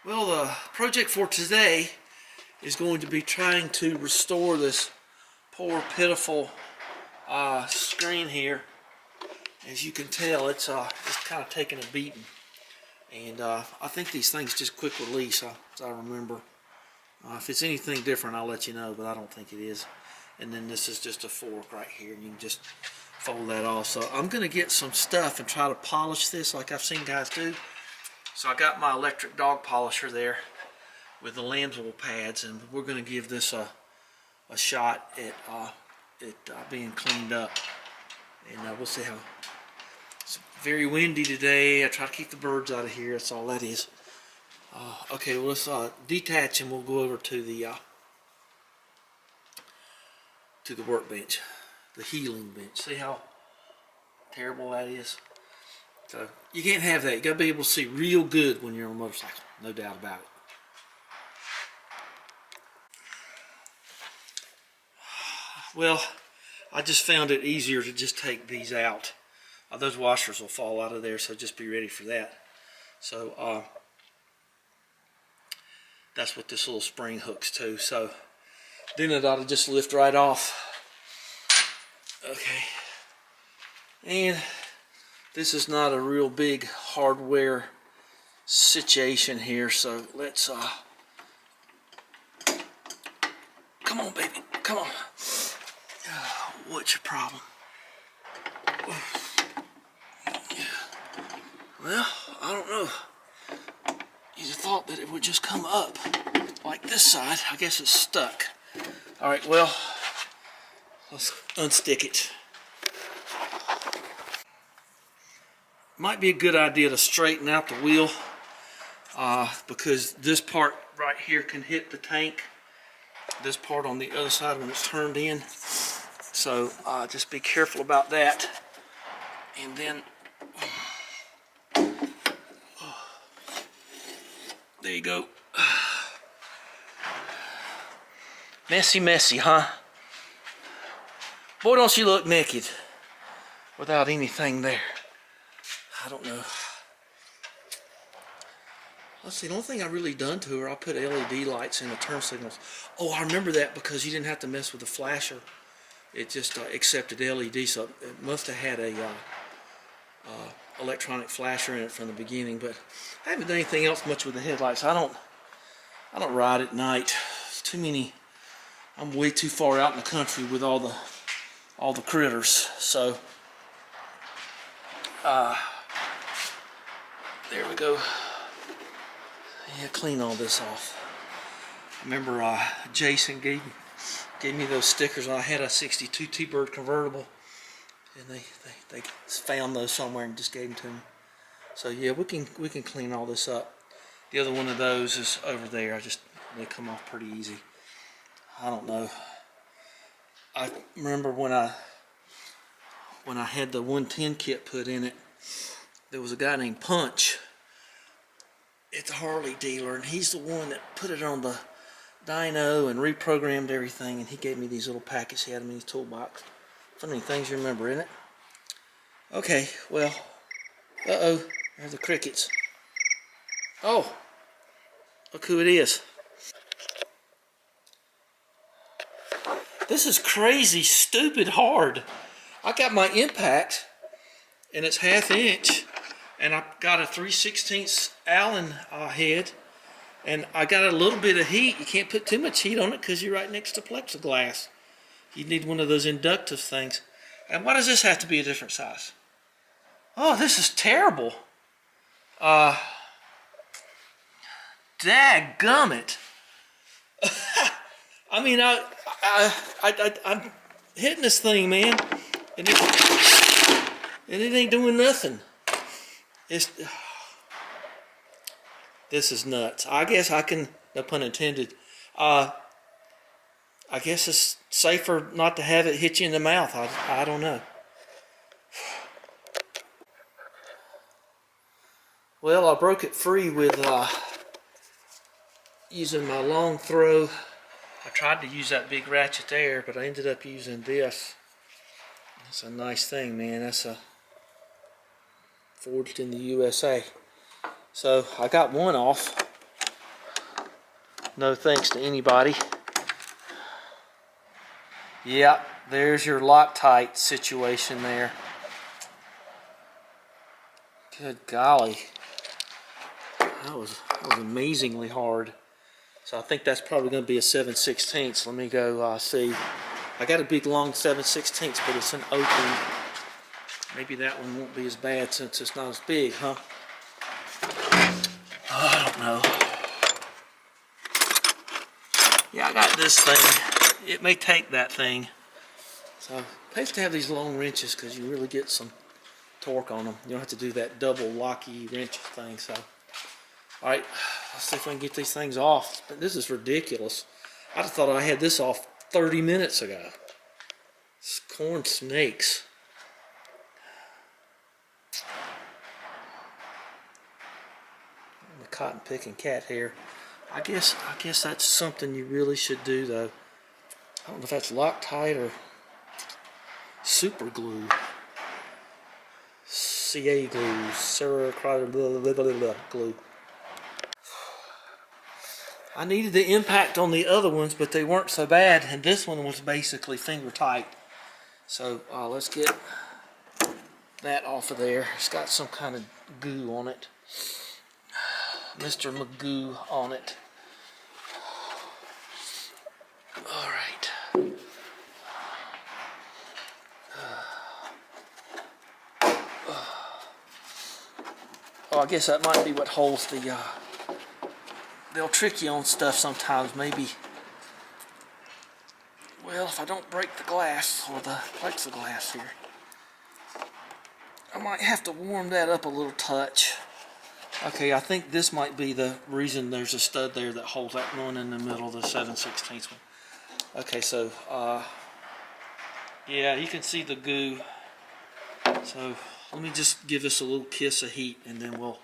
Well, the project for today is going to be trying to restore this poor, pitiful screen here. As you can tell, it's kind of taking a beating, and I think these things just quick release. As I remember, if it's anything different, I'll let you know, but I don't think it is. And then this is just a fork right here, and you can just fold that off. So I'm going to get some stuff and try to polish this like I've seen guys do. So I got my electric dog polisher there with the lambswool pads, and we're going to give this a shot at being cleaned up. And we'll see how. It's very windy today. I try to keep the birds out of here. That's all that is. Okay, well, let's detach, and we'll go over to the workbench, the healing bench. See how terrible that is? So you can't have that. You gotta be able to see real good when you're on a motorcycle, no doubt about it. Well, I just found it easier to just take these out. Those washers will fall out of there, so just be ready for that. So that's what this little spring hooks to. So then it ought to just lift right off. Okay. And this is not a real big hardware situation here, so let's come on, baby, come on. What's your problem? Well, I don't know. You'd have thought that it would just come up like this side. I guess it's stuck. All right, well, let's unstick it. Might be a good idea to straighten out the wheel because this part right here can hit the tank. This part on the other side when it's turned in. So just be careful about that. And then, there you go. Messy, messy, huh? Boy, don't she look naked without anything there. I don't know. Let's see, the only thing I really done to her, I put LED lights in the turn signals. Oh, I remember that because you didn't have to mess with the flasher. It just accepted LED, so it must have had a electronic flasher in it from the beginning. But I haven't done anything else much with the headlights. I don't ride at night. It's too many. I'm way too far out in the country with all the critters. So there we go. Yeah, clean all this off. Remember Jason gave me those stickers. I had a 62 T-Bird convertible, and they found those somewhere and just gave them to me. So yeah, we can clean all this up. The other one of those is over there. They come off pretty easy. I don't know. I remember when I had the 110 kit put in it, there was a guy named Punch at the Harley dealer, and he's the one that put it on the dyno and reprogrammed everything, and he gave me these little packets. He had them in his toolbox. Funny things you remember, isn't it? Okay, well, uh-oh, there's the crickets. Oh, look who it is. This is crazy, stupid hard. I got my impact, and it's 1/2 inch, and I've got a 3/16 Allen head, and I got a little bit of heat. You can't put too much heat on it because you're right next to plexiglass. You need one of those inductive things. And why does this have to be a different size? Oh, this is terrible. Dadgummit. I mean, I'm hitting this thing, man, and it ain't doing nothing. This is nuts. I guess I can, no pun intended, I guess it's safer not to have it hit you in the mouth. I don't know. Well, I broke it free with using my long throw. I tried to use that big ratchet there, but I ended up using this. It's a nice thing, man. That's a forged in the USA. So I got one off. No thanks to anybody. Yeah, there's your Loctite situation there. Good golly. That was amazingly hard. So I think that's probably going to be a 7/16. Let me go see. I got a big long 7/16, but it's an open. Maybe that one won't be as bad since it's not as big, huh? Oh, I don't know. Yeah, I got this thing. It may take that thing. So it pays to have these long wrenches because you really get some torque on them. You don't have to do that double locky wrench thing. So, all right, let's see if we can get these things off. But this is ridiculous. I just thought I had this off 30 minutes ago. It's corn snakes. The cotton picking cat hair. I guess that's something you really should do though. I don't know if that's Loctite or super glue. CA glue, Acrylic glue. I needed the impact on the other ones, but they weren't so bad, and this one was basically finger tight. So let's get that off of there. It's got some kind of goo on it. Mr. Magoo on it. All right. Oh, I guess that might be what holds the, they'll trick you on stuff sometimes, maybe. Well, if I don't break the glass, or the plexiglass here, I might have to warm that up a little touch. Okay, I think this might be the reason there's a stud there that holds that one in the middle of the 7/16 one. Okay, so, yeah, you can see the goo. So, let me just give this a little kiss of heat, and then we'll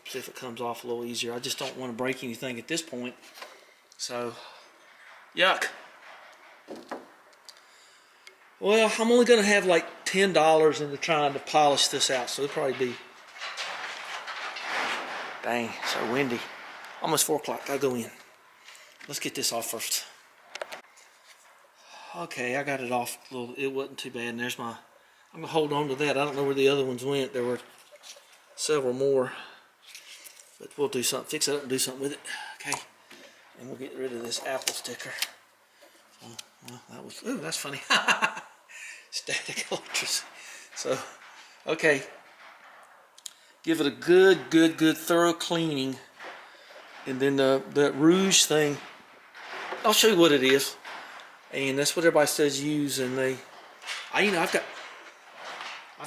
see if it comes off a little easier. I just don't want to break anything at this point. So, yuck. Well, I'm only going to have like $10 into trying to polish this out, so it'll probably be... Dang, so windy. Almost 4 o'clock, I'll go in. Let's get this off first. Okay, I got it off a little, it wasn't too bad, and there's my... I'm going to hold on to that. I don't know where the other ones went. There were several more. But we'll do something, fix it up and do something with it. Okay. And we'll get rid of this Apple sticker. Oh, well, that was, ooh, that's funny. Static electricity. So, okay. Give it a good thorough cleaning. And then the rouge thing, I'll show you what it is. And that's what everybody says use. And I've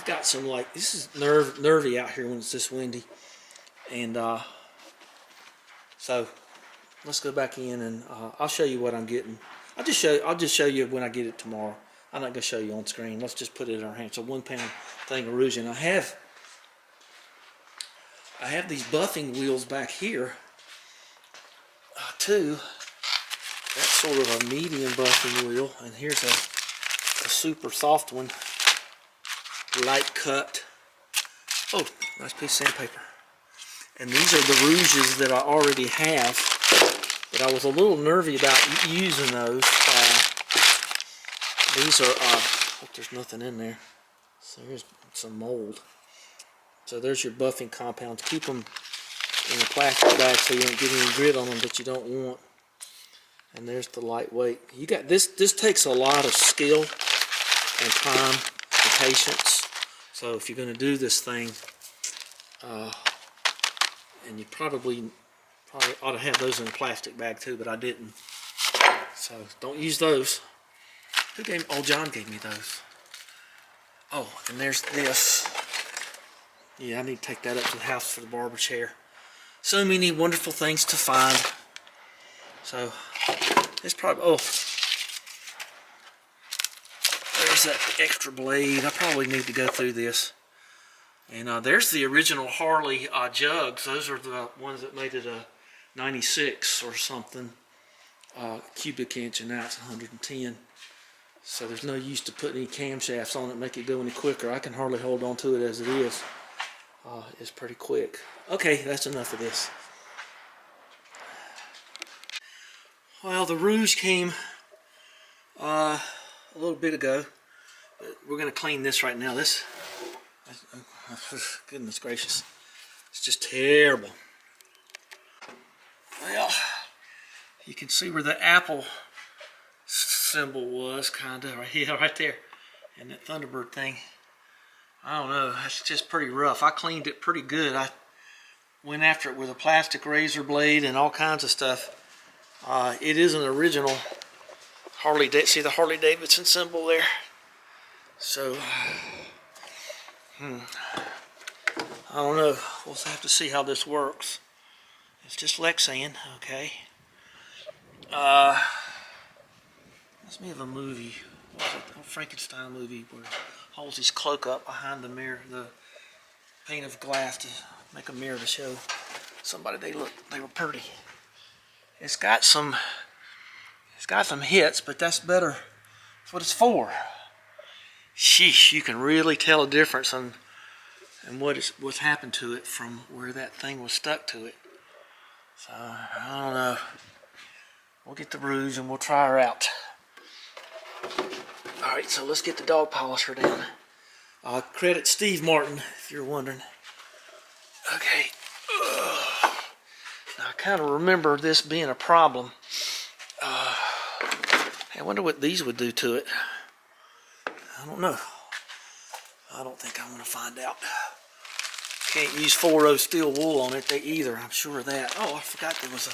got some, like, this is nervy out here when it's this windy. And so let's go back in, and I'll show you what I'm getting. I'll just show you when I get it tomorrow. I'm not gonna show you on screen. Let's just put it in our hands. So 1 pound thing of rouge, and I have these buffing wheels back here too. That's sort of a medium buffing wheel, and here's a super soft one, light cut. Oh, nice piece of sandpaper. And these are the rouges that I already have, but I was a little nervy about using those. These are, hope there's nothing in there. So here's some mold. So there's your buffing compounds. Keep them in a plastic bag so you don't get any grit on them that you don't want. And there's the lightweight. You got this. This takes a lot of skill and time and patience. So if you're going to do this thing, and you probably ought to have those in a plastic bag too, but I didn't. So don't use those. Who gave me? Oh, John gave me those. Oh, and there's this. Yeah, I need to take that up to the house for the barber chair. So many wonderful things to find. So it's probably, oh, there's that extra blade. I probably need to go through this. And there's the original Harley jugs. Those are the ones that made it a 96 or something cubic inch, and now it's 110. So there's no use to put any camshafts on it and make it go any quicker. I can hardly hold on to it as it is. It's pretty quick. Okay, that's enough of this. Well, the rouge came a little bit ago. But we're going to clean this right now. This, goodness gracious, it's just terrible. Well, you can see where the apple symbol was, kind of, right here, right there. And that Thunderbird thing. I don't know, it's just pretty rough. I cleaned it pretty good. I went after it with a plastic razor blade and all kinds of stuff. It is an original Harley, see the Harley Davidson symbol there? So, I don't know. We'll have to see how this works. It's just Lexan, okay. Reminds me of a movie. What was it? A Frankenstein movie where he holds his cloak up behind the mirror, the pane of glass to make a mirror to show somebody they were pretty. It's got some hits, but that's better. That's what it's for. Sheesh, you can really tell a difference on what's happened to it from where that thing was stuck to it. So I don't know. We'll get the rouge and we'll try her out. Alright, so let's get the dog polisher down. Credit Steve Martin, if you're wondering. Okay. Now I kind of remember this being a problem. I wonder what these would do to it. I don't know. I don't think I want to find out. Can't use 4-0 steel wool on it either. I'm sure of that. Oh, I forgot there was a...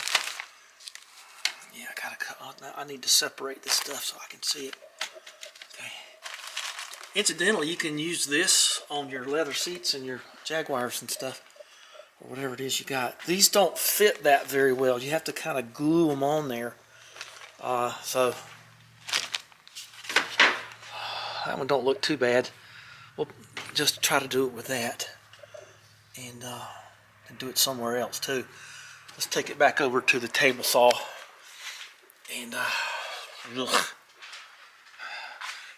Yeah, I gotta cut. I need to separate this stuff so I can see it. Okay. Incidentally, you can use this on your leather seats and your Jaguars and stuff, or whatever it is you got. These don't fit that very well. You have to kind of glue them on there. So that one don't look too bad. We'll just try to do it with that, and do it somewhere else too. Let's take it back over to the table saw. And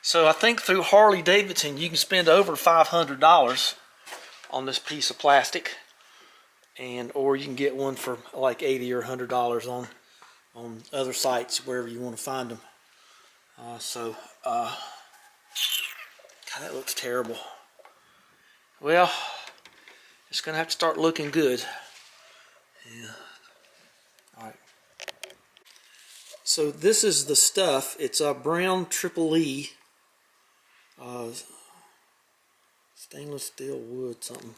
so I think through Harley Davidson you can spend over $500 on this piece of plastic, or you can get one for like $80 or $100 on other sites, wherever you want to find them. God, that looks terrible. Well, it's gonna have to start looking good. Yeah. All right. So this is the stuff. It's a brown Tripoli, stainless steel wood something.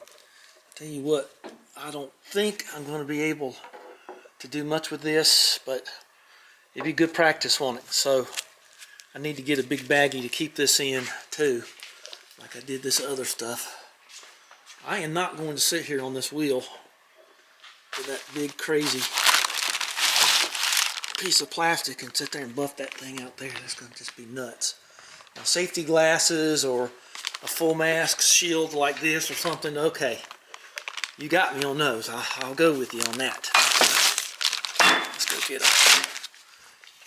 Tell you what, I don't think I'm going to be able to do much with this, but it'd be good practice on it. So I need to get a big baggie to keep this in too, like I did this other stuff. I am not going to sit here on this wheel with that big crazy piece of plastic and sit there and buff that thing out there. That's going to just be nuts. Now, safety glasses or a full mask shield like this or something, okay, you got me on those. I'll go with you on that. Let's go get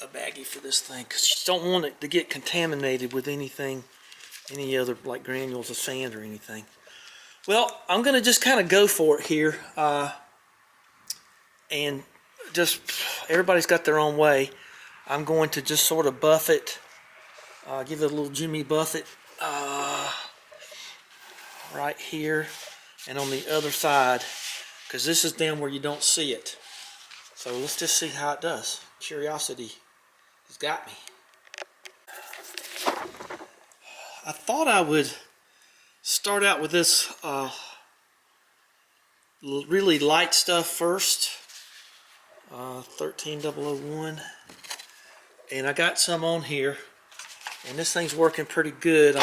a baggie for this thing, because you don't want it to get contaminated with anything, any other like granules of sand or anything. Well, I'm going to just kind of go for it here, and just, everybody's got their own way. I'm going to just sort of buff it, give it a little Jimmy Buffett right here and on the other side, because this is down where you don't see it. So let's just see how it does. Curiosity has got me. I thought I would start out with this really light stuff first. 13001, and I got some on here, and this thing's working pretty good.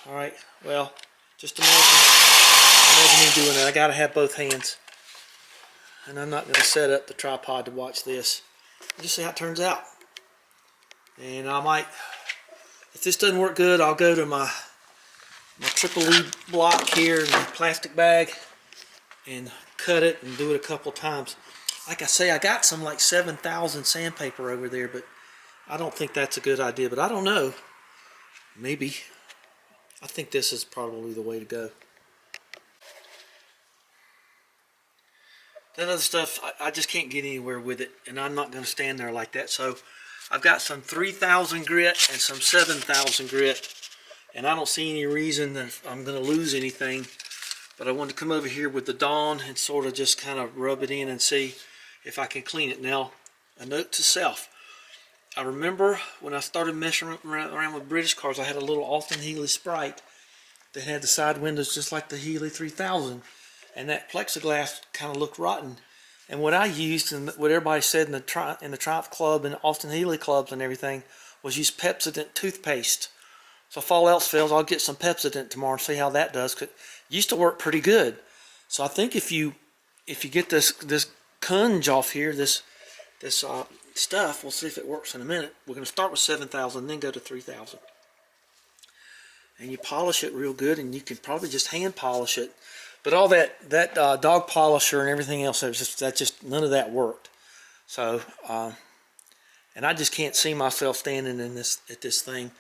Alright, well, just imagine me doing it. I gotta have both hands, and I'm not going to set up the tripod to watch this. Just see how it turns out. And I might, if this doesn't work good, I'll go to my Tripoli block here in the plastic bag and cut it and do it a couple times. Like I say, I got some like 7,000 sandpaper over there, but I don't think that's a good idea. But I don't know. Maybe. I think this is probably the way to go. that other stuff, I just can't get anywhere with it, and I'm not going to stand there like that. So I've got some 3000 grit and some 7000 grit, and I don't see any reason that I'm going to lose anything. But I wanted to come over here with the Dawn and sort of just kind of rub it in and see if I can clean it. Now, a note to self. I remember when I started messing around with British cars, I had a little Austin Healey Sprite that had the side windows just like the Healey 3000. And that plexiglass kind of looked rotten. And what I used, and what everybody said in the Triumph Club and Austin Healey clubs and everything, was use Pepsodent toothpaste. So if all else fails, I'll get some Pepsodent tomorrow and see how that does. 'Cause it used to work pretty good. So I think if you get this cunge off here, this stuff, we'll see if it works in a minute. We're going to start with 7000, then go to 3000. And you polish it real good, and you can probably just hand polish it. But all that dog polisher and everything else, none of that worked. So, and I just can't see myself standing at this thing.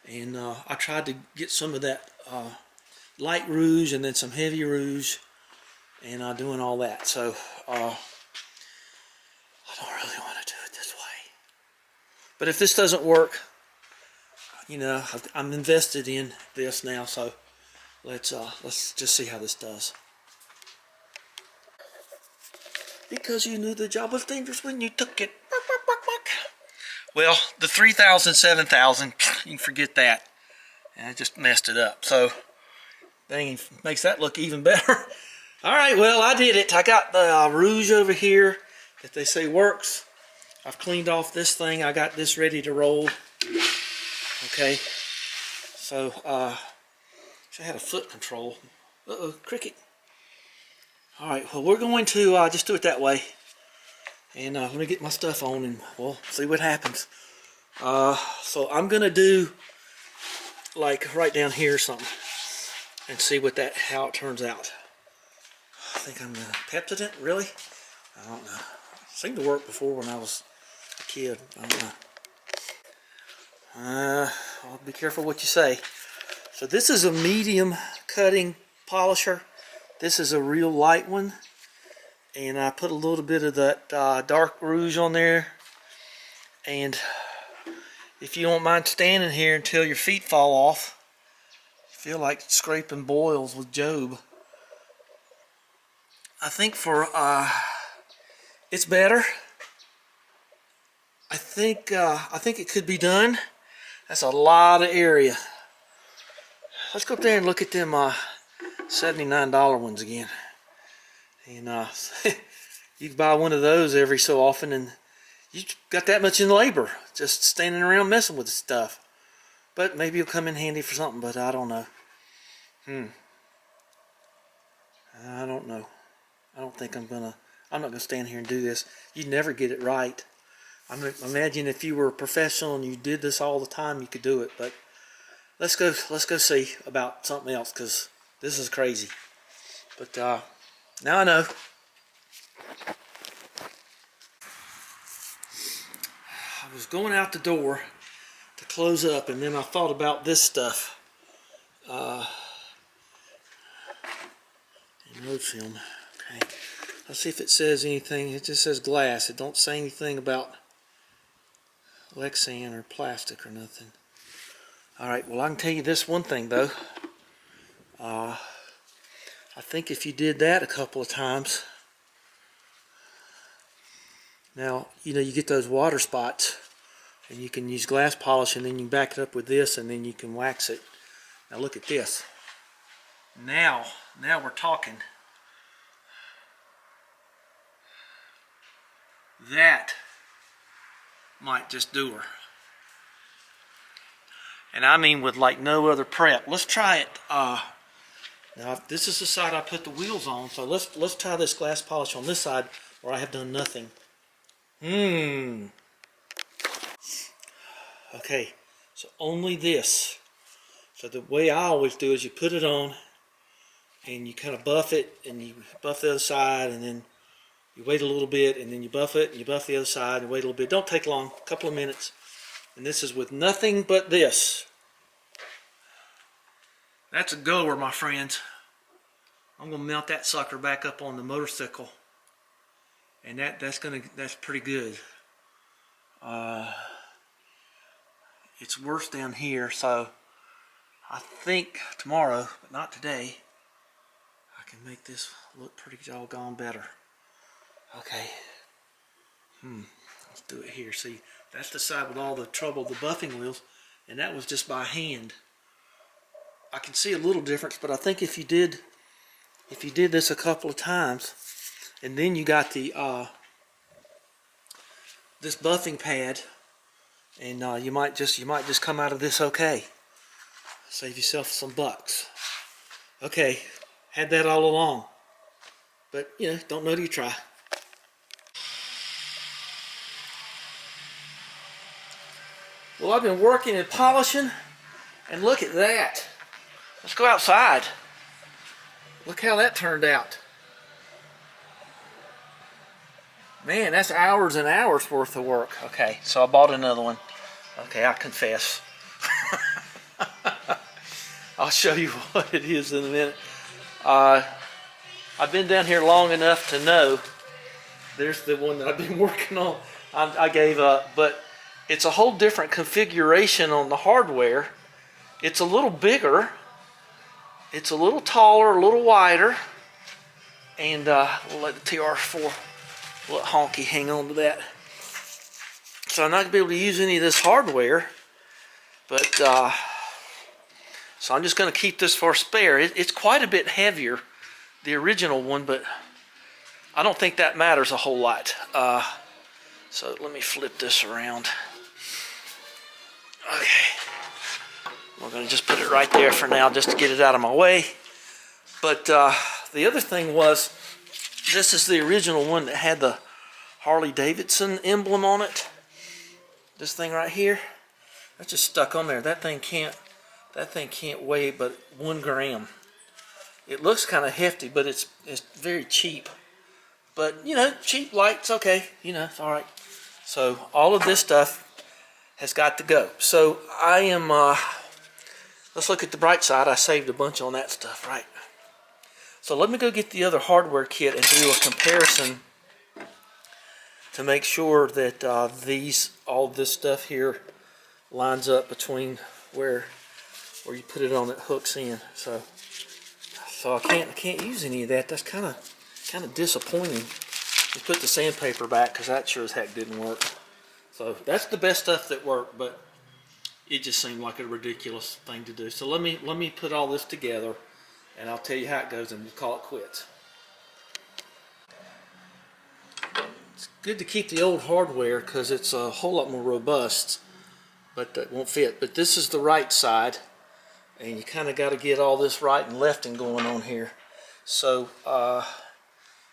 And I tried to get some of that light rouge and then some heavy rouge, and doing all that. So I don't really want to do it this way. But if this doesn't work, you know, I'm invested in this now. So let's just see how this does. Because you knew the job was dangerous when you took it. Well, the 3000, 7000, you can forget that. And I just messed it up. So, dang, makes that look even better. Alright, well, I did it. I got the rouge over here that they say works. I've cleaned off this thing. I got this ready to roll. Okay. So, I had a foot control. Uh-oh, cricket. Alright, well, we're going to just do it that way. And let me get my stuff on and we'll see what happens. So I'm going to do like right down here or something and see how it turns out. I think I'm going to Pepsodent, really? I don't know. It seemed to work before when I was a kid. I don't know. I'll be careful what you say. So this is a medium cutting polisher. This is a real light one. And I put a little bit of that dark rouge on there. And if you don't mind standing here until your feet fall off, you feel like scraping boils with Job. I think it's better. I think it could be done. That's a lot of area. Let's go up there and look at them $79 ones again. And you can buy one of those every so often, and you got that much in labor just standing around messing with the stuff. But maybe it'll come in handy for something, but I don't know. I don't know. I don't think I'm not gonna stand here and do this. You'd never get it right. I imagine if you were a professional and you did this all the time, you could do it. But let's go see about something else, because this is crazy. But now I know. I was going out the door to close up, and then I thought about this stuff. Road film. Okay. Let's see if it says anything. It just says glass. It don't say anything about Lexan or plastic or nothing. Alright, well, I can tell you this one thing though. I think if you did that a couple of times, now, you know, you get those water spots, and you can use glass polish, and then you can back it up with this, and then you can wax it. Now look at this. Now we're talking. That might just do her. And I mean with like no other prep. Let's try it. Now this is the side I put the wheels on, so let's try this glass polish on this side where I have done nothing. Okay, so only this. So the way I always do is you put it on and you kind of buff it, and you buff the other side, and then you wait a little bit, and then you buff it, and you buff the other side, and wait a little bit. Don't take long, a couple of minutes. And this is with nothing but this. That's a goer, my friends. I'm going to mount that sucker back up on the motorcycle and that's pretty good. It's worse down here, so I think tomorrow, but not today, I can make this look pretty doggone better. Okay. Let's do it here. See, that's the side with all the trouble, the buffing wheels, and that was just by hand. I can see a little difference, but I think if you did this a couple of times, and then you got the this buffing pad, and you might just come out of this okay. Save yourself some bucks. Okay, had that all along, but you know, don't know till you try. Well, I've been working and polishing, and look at that. Let's go outside. Look how that turned out. Man, that's hours and hours worth of work. Okay, so I bought another one. Okay, I confess. I'll show you what it is in a minute. I've been down here long enough to know there's the one that I've been working on. I gave up, but it's a whole different configuration on the hardware. It's a little bigger, it's a little taller, a little wider, and we'll let the TR4 let honky hang on to that. So I'm not going to be able to use any of this hardware, but so I'm just going to keep this for spare. It's quite a bit heavier, the original one, but I don't think that matters a whole lot. So let me flip this around. Okay, we're going to just put it right there for now just to get it out of my way. But the other thing was, this is the original one that had the Harley Davidson emblem on it. This thing right here, that's just stuck on there. That thing can't weigh but 1 gram. It looks kind of hefty, but it's very cheap. But you know, cheap light's okay. You know, it's all right. So all of this stuff has got to go. So I am, let's look at the bright side. I saved a bunch on that stuff, right? So let me go get the other hardware kit and do a comparison to make sure that all this stuff here lines up between where you put it on, it hooks in. So I can't use any of that. That's kind of disappointing. We put the sandpaper back because that sure as heck didn't work. So that's the best stuff that worked, but it just seemed like a ridiculous thing to do. So let me put all this together, and I'll tell you how it goes, and we'll call it quits. It's good to keep the old hardware because it's a whole lot more robust, but it won't fit. But this is the right side, and you kind of got to get all this right and left and going on here. So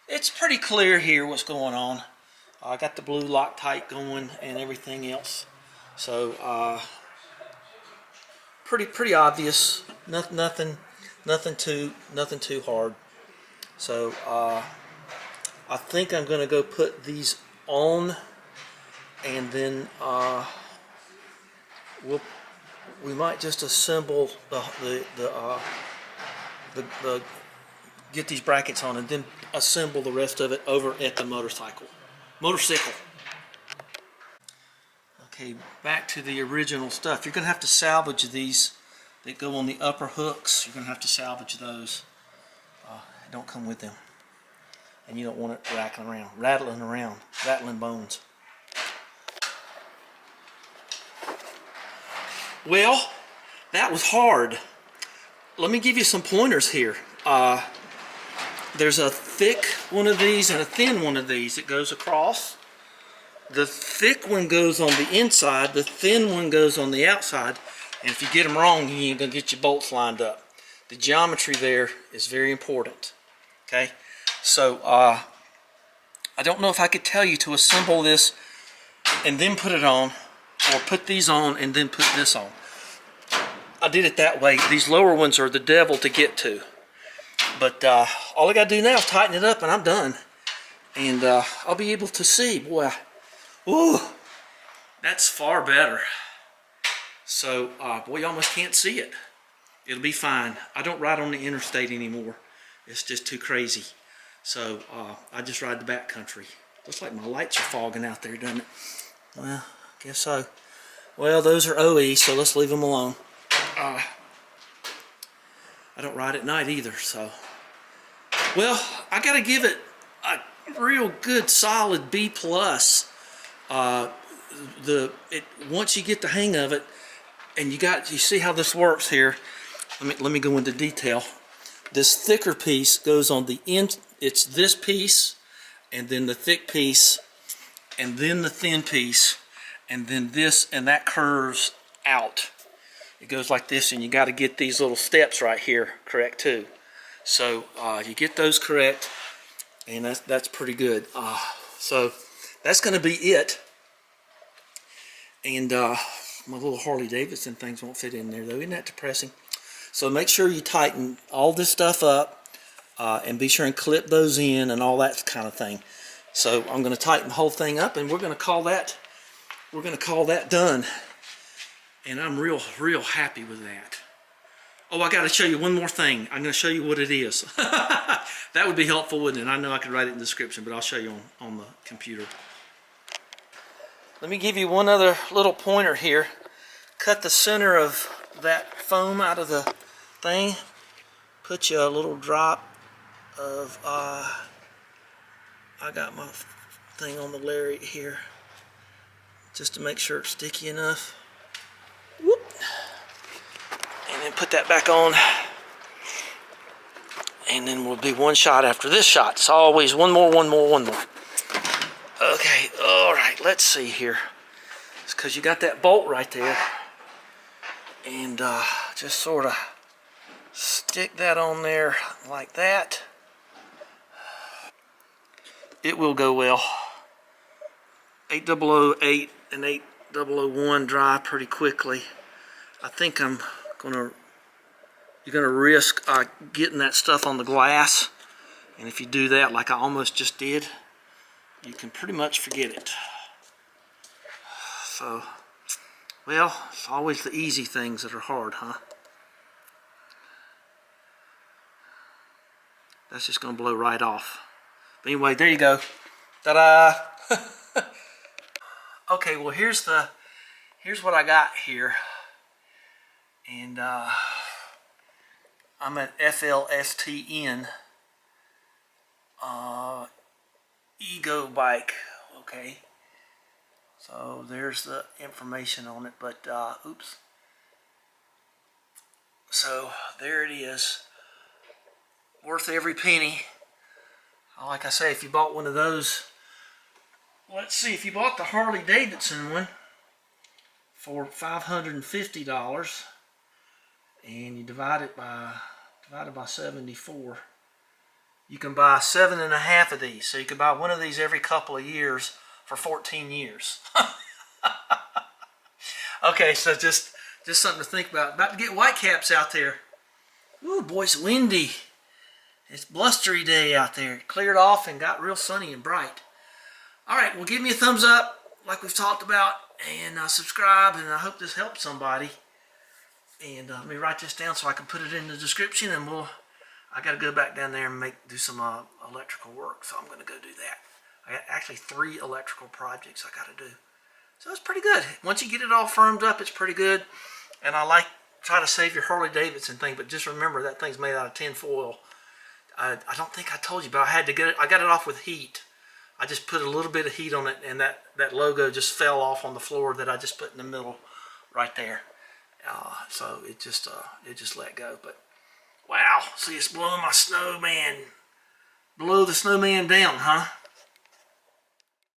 it's pretty clear here what's going on. I got the blue Loctite going and everything else. So pretty obvious. Nothing too hard. So I think I'm gonna go put these on, and then we might just assemble the get these brackets on, and then assemble the rest of it over at the motorcycle. Okay, back to the original stuff. You're gonna have to salvage these that go on the upper hooks. You're gonna have to salvage those. Don't come with them, and you don't want it rattling around, rattling bones. Well, that was hard. Let me give you some pointers here. There's a thick one of these and a thin one of these that goes across. The thick one goes on the inside, the thin one goes on the outside, and if you get them wrong, you ain't gonna get your bolts lined up. The geometry there is very important. Okay, so I don't know if I could tell you to assemble this and then put it on, or put these on and then put this on. I did it that way. These lower ones are the devil to get to. But all I got to do now is tighten it up, and I'm done. And I'll be able to see. Boy, ooh, that's far better. So, boy, you almost can't see it. It'll be fine. I don't ride on the interstate anymore. It's just too crazy. So I just ride the back country. Looks like my lights are fogging out there, doesn't it? Well, I guess so. Well, those are OE, so let's leave them alone. I don't ride at night either, so. Well, I gotta give it a real good solid B+. Once you get the hang of it, and you see how this works here. Let me go into detail. This thicker piece goes on the end. It's this piece, and then the thick piece, and then the thin piece, and then this, and that curves out. It goes like this, and you got to get these little steps right here correct too. So you get those correct, and that's pretty good. So that's going to be it. And my little Harley Davidson things won't fit in there though. Isn't that depressing? So make sure you tighten all this stuff up, and be sure and clip those in and all that kind of thing. So I'm going to tighten the whole thing up, and we're going to call that done. And I'm real happy with that. Oh, I got to show you one more thing. I'm going to show you what it is. That would be helpful, wouldn't it? I know I could write it in the description, but I'll show you on the computer. Let me give you one other little pointer here. Cut the center of that foam out of the thing. Put you a little drop of, I got my thing on the lariat here, just to make sure it's sticky enough. Whoop. And then put that back on, and then we'll be one shot after this shot. It's always one more. Okay, all right, let's see here. It's because you got that bolt right there, and just sort of stick that on there like that. It will go well. 8008 and 8001 dry pretty quickly. I think you're gonna risk getting that stuff on the glass, and if you do that like I almost just did, you can pretty much forget it. So, well, it's always the easy things that are hard, huh? That's just gonna blow right off. But anyway, there you go. Ta-da! Okay, well here's what I got here. And I'm at FLSTN Ego bike. Okay, so there's the information on it, but oops. So there it is, worth every penny. Like I say, if you bought one of those, let's see, if you bought the Harley Davidson one for $550 and you divide it by 74, you can buy 7.5 of these. So you can buy one of these every couple of years for 14 years. Okay, so just something to think about. About to get whitecaps out there. Ooh, boy, it's windy. It's blustery day out there. It cleared off and got real sunny and bright. Alright, well give me a thumbs up like we've talked about, and subscribe, and I hope this helps somebody. And let me write this down so I can put it in the description, and I got to go back down there and do some electrical work, so I'm going to go do that. I got actually 3 electrical projects I got to do. So it's pretty good. Once you get it all firmed up, it's pretty good. And I try to save your Harley Davidson thing, but just remember that thing's made out of tin foil. I don't think I told you, but I got it off with heat. I just put a little bit of heat on it, and that logo just fell off on the floor that I just put in the middle right there. So it just let go. But wow, see, it's blowing my snowman, blow the snowman down, huh?